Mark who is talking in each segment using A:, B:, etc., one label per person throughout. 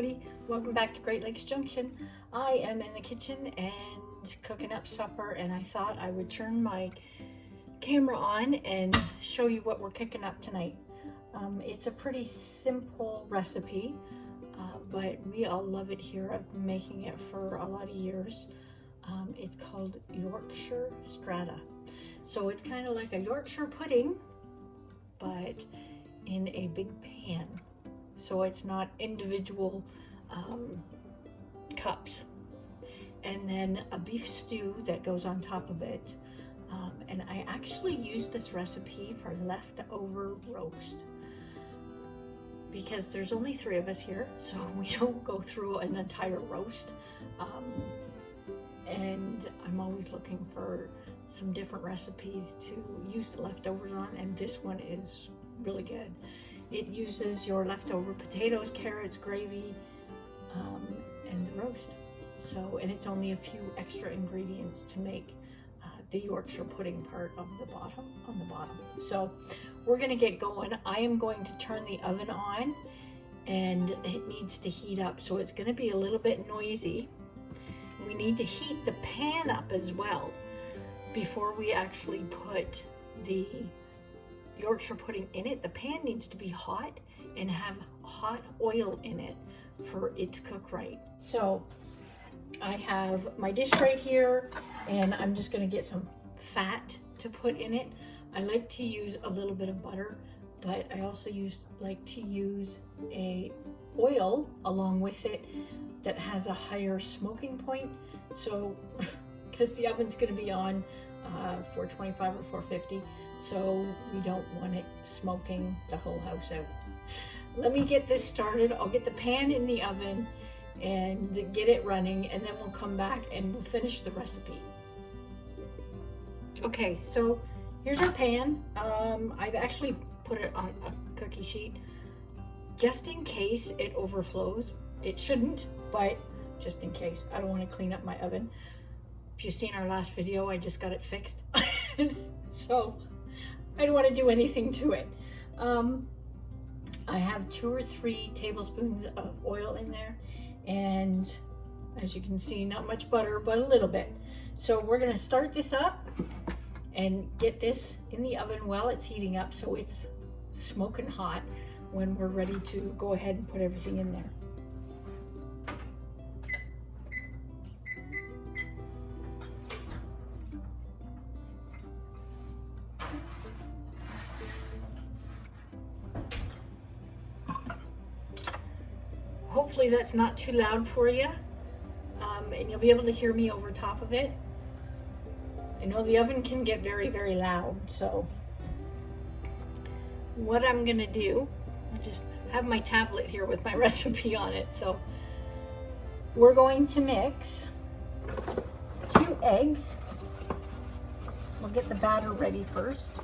A: everybody, welcome back to Great Lakes Junction. I am in the kitchen and cooking up supper, and I thought I would turn my camera on and show you what we're cooking up tonight. It's a pretty simple recipe, but we all love it here. I've been making it for a lot of years. It's called Yorkshire Strata. So it's kind of like a Yorkshire pudding, but in a big pan. So it's not individual cups. And then a beef stew that goes on top of it. And I actually use this recipe for leftover roast, because there's only 3 of us here, so we don't go through an entire roast. And I'm always looking for some different recipes to use the leftovers on, and this one is really good. It uses your leftover potatoes, carrots, gravy, and the roast. So, and it's only a few extra ingredients to make the Yorkshire pudding part of the bottom, on the bottom. So we're gonna get going. I am going to turn the oven on, and it needs to heat up. So it's gonna be a little bit noisy. We need to heat the pan up as well before we actually put the Yorkshire pudding in it. The pan needs to be hot and have hot oil in it for it to cook right. So I have my dish right here, and I'm just going to get some fat to put in it. I like to use a little bit of butter, but I also like to use a oil along with it that has a higher smoking point. So because the oven's going to be on 425 or 450, so we don't want it smoking the whole house out. Let me get this started. I'll get the pan in the oven and get it running, and then we'll come back and we'll finish the recipe. Okay, so here's our pan. I've actually put it on a cookie sheet just in case it overflows. It shouldn't, but just in case. I don't want to clean up my oven. If you've seen our last video, I just got it fixed. So I don't want to do anything to it. I have 2 or 3 tablespoons of oil in there, and as you can see, not much butter, but a little bit. So we're going to start this up and get this in the oven while it's heating up, so it's smoking hot when we're ready to go ahead and put everything in there. Hopefully that's not too loud for you, and you'll be able to hear me over top of it. I know the oven can get very, very loud, so what I'm gonna do, I just have my tablet here with my recipe on it. So we're going to mix 2 eggs. We'll get the batter ready first.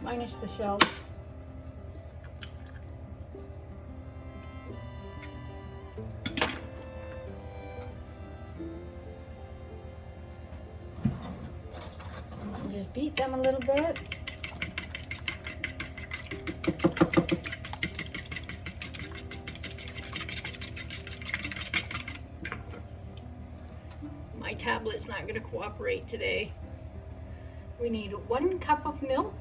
A: Minus the shells. Just beat them a little bit. My tablet's not going to cooperate today. We need 1 cup of milk.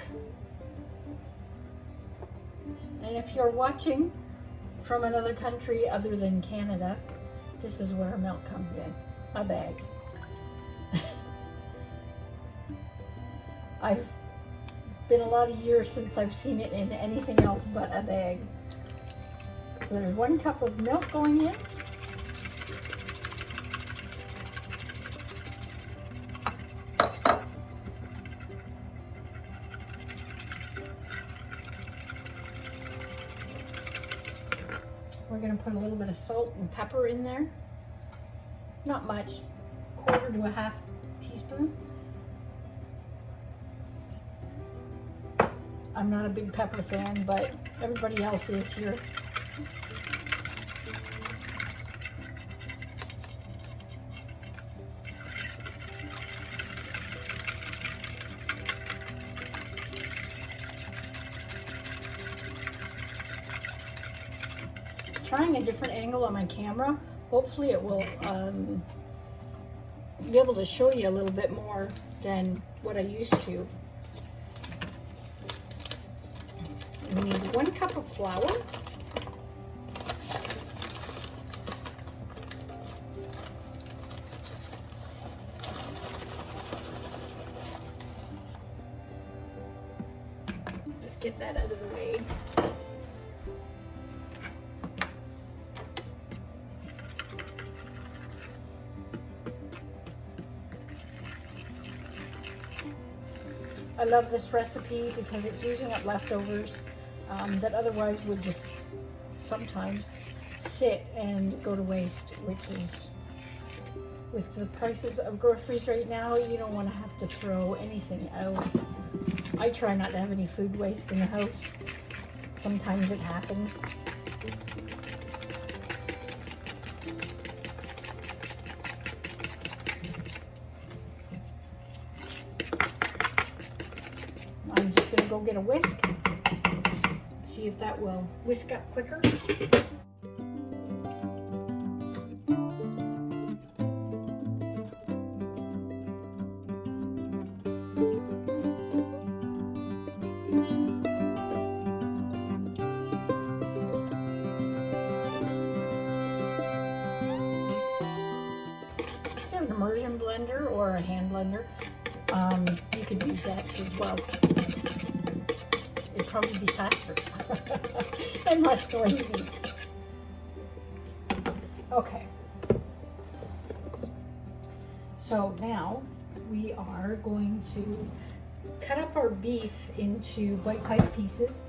A: And if you're watching from another country other than Canada, this is where milk comes in, a bag. I've been a lot of years since I've seen it in anything else but a bag. So there's 1 cup of milk going in. We're going to put a little bit of salt and pepper in there. Not much, 1/4 to 1/2 teaspoon. I'm not a big pepper fan, but everybody else is here. Trying a different angle on my camera. Hopefully it will be able to show you a little bit more than what I used to. We need 1 cup of flour. Just get that out of the way. I love this recipe because it's using up leftovers that otherwise would just sometimes sit and go to waste, which is, with the prices of groceries right now, you don't want to have to throw anything out. I try not to have any food waste in the house. Sometimes it happens. I'm just going to go get a whisk, see if that will whisk up quicker. An immersion blender or a hand blender, you could use that as well. It'd probably be faster and less noisy. Okay, so now we are going to cut up our beef into bite-sized pieces.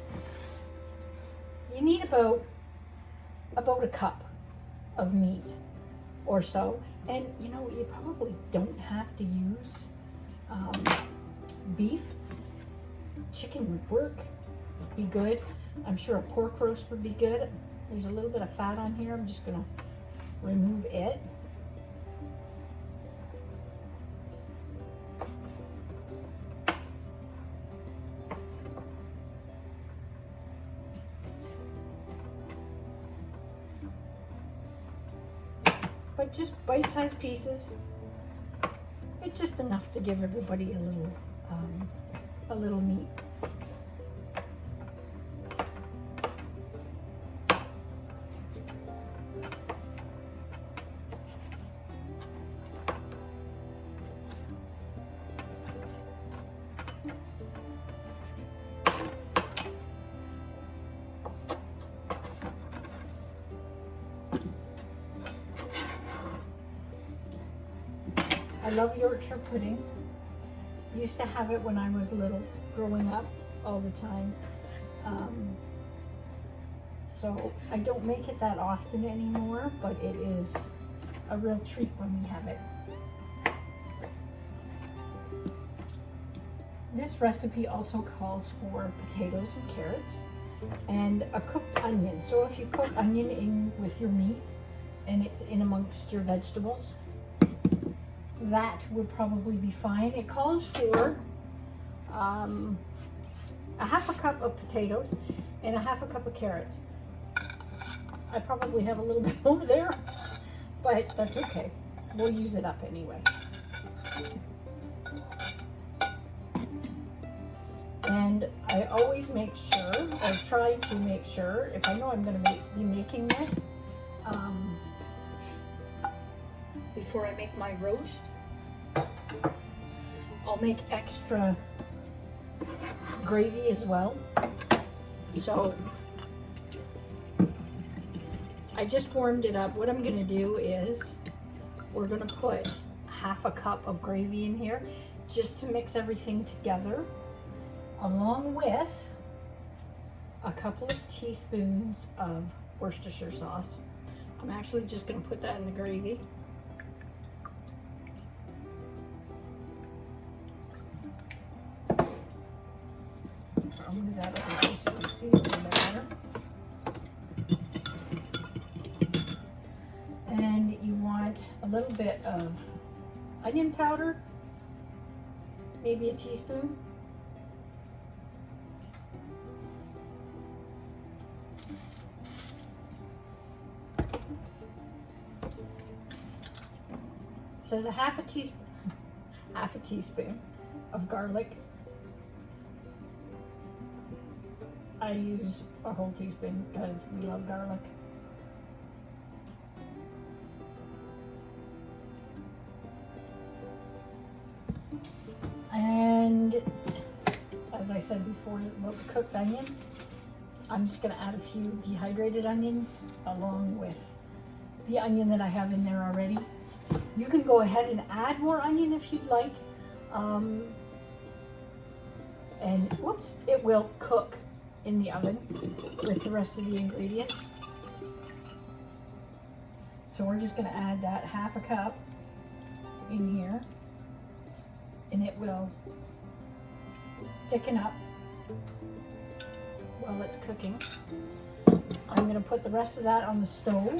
A: You need about a cup of meat or so. And you know, you probably don't have to use beef. Chicken would work, be good. I'm sure a pork roast would be good. There's a little bit of fat on here. I'm just gonna remove it. But just bite-sized pieces. It's just enough to give everybody a little meat. I love Yorkshire pudding. Used to have it when I was little, growing up all the time. So I don't make it that often anymore, but it is a real treat when we have it. This recipe also calls for potatoes and carrots and a cooked onion. So if you cook onion in with your meat and it's in amongst your vegetables, that would probably be fine. It calls for a half a cup of potatoes and a half a cup of carrots. I probably have a little bit more there, but that's okay. We'll use it up anyway. And I always make sure, or try to make sure, if I know I'm going to be making this, before I make my roast, I'll make extra gravy as well. So I just warmed it up. What I'm going to do is we're going to put half a cup of gravy in here just to mix everything together, along with a couple of teaspoons of Worcestershire sauce. I'm actually just going to put that in the gravy. I'll move that over here so you can see it a little bit better. And you want a little bit of onion powder, maybe a teaspoon. It says a half a teaspoon of garlic. I use a whole teaspoon because we love garlic. And as I said before about the cooked onion, I'm just going to add a few dehydrated onions along with the onion that I have in there already. You can go ahead and add more onion if you'd like. And whoops, it will cook in the oven with the rest of the ingredients. So we're just going to add that half a cup in here, and it will thicken up while it's cooking. I'm going to put the rest of that on the stove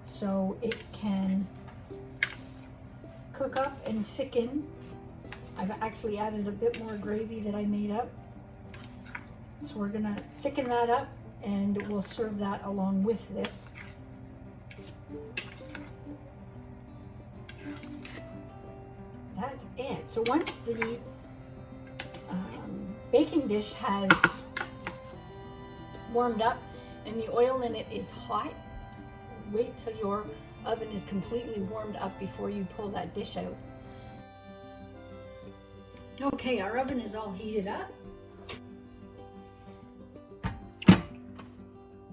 A: so it can cook up and thicken. I've actually added a bit more gravy that I made up. So we're gonna thicken that up and we'll serve that along with this. That's it. So once the baking dish has warmed up and the oil in it is hot, wait till your oven is completely warmed up before you pull that dish out. Okay, our oven is all heated up.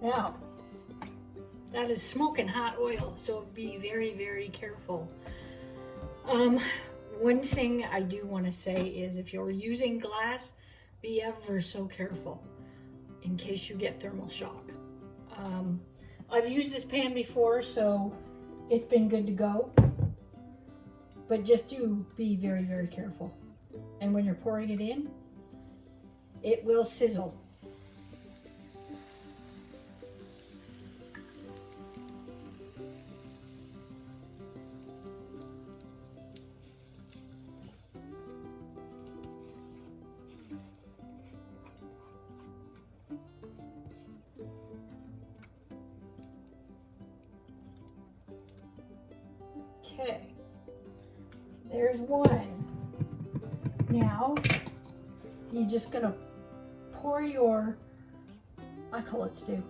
A: Now, that is smoking hot oil, so be very, very careful. One thing I do want to say is if you're using glass, be ever so careful in case you get thermal shock. I've used this pan before, so it's been good to go, but just do be very, very careful. And when you're pouring it in, it will sizzle. Okay, there's one. Now, you're just gonna pour your, I call it stew,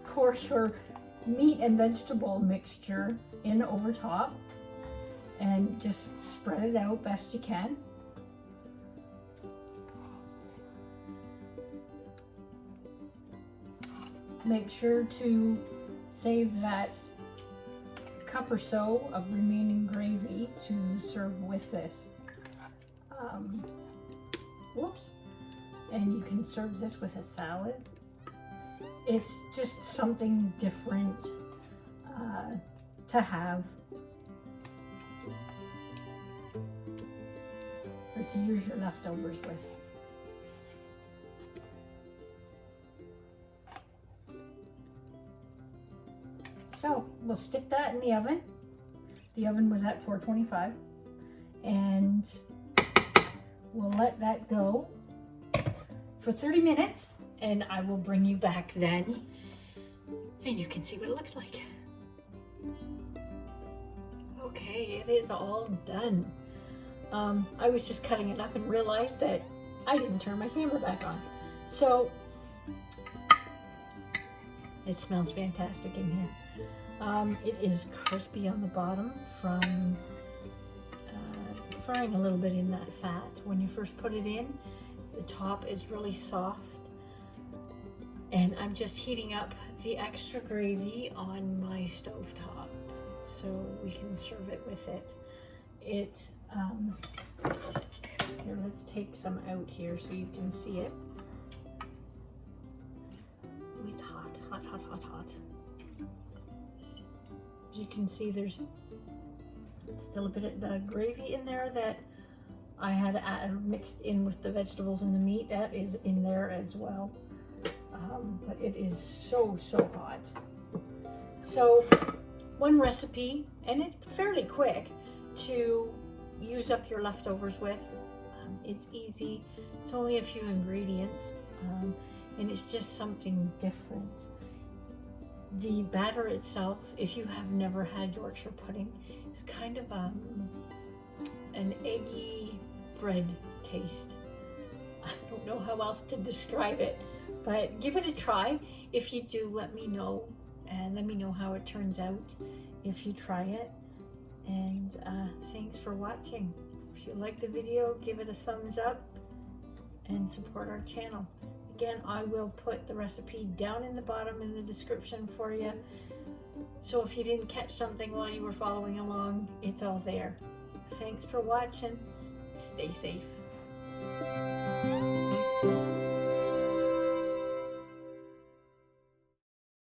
A: pour your meat and vegetable mixture in over top and just spread it out best you can. Make sure to save that cup or so of remaining gravy to serve with this. Whoops. And you can serve this with a salad. It's just something different to have or to use your leftovers with. So we'll stick that in the oven. The oven was at 425, and we'll let that go for 30 minutes, and I will bring you back then, and you can see what it looks like. Okay, it is all done. I was just cutting it up and realized that I didn't turn my camera back on. So it smells fantastic in here. It is crispy on the bottom from frying a little bit in that fat. When you first put it in, the top is really soft. And I'm just heating up the extra gravy on my stovetop so we can serve it with it. Here, let's take some out here so you can see it. Oh, it's hot, hot, hot, hot, hot. As you can see, there's still a bit of the gravy in there that I had mixed in with the vegetables and the meat. That is in there as well. But it is so hot. So one recipe, and it's fairly quick to use up your leftovers with. It's easy. It's only a few ingredients, and it's just something different. The batter itself, if you have never had Yorkshire pudding, is kind of an eggy bread taste. I don't know how else to describe it, but give it a try. If you do, let me know, and let me know how it turns out if you try it. And thanks for watching. If you like the video, give it a thumbs up and support our channel. Again, I will put the recipe down in the bottom in the description for you. So if you didn't catch something while you were following along, it's all there. Thanks for watching. Stay safe.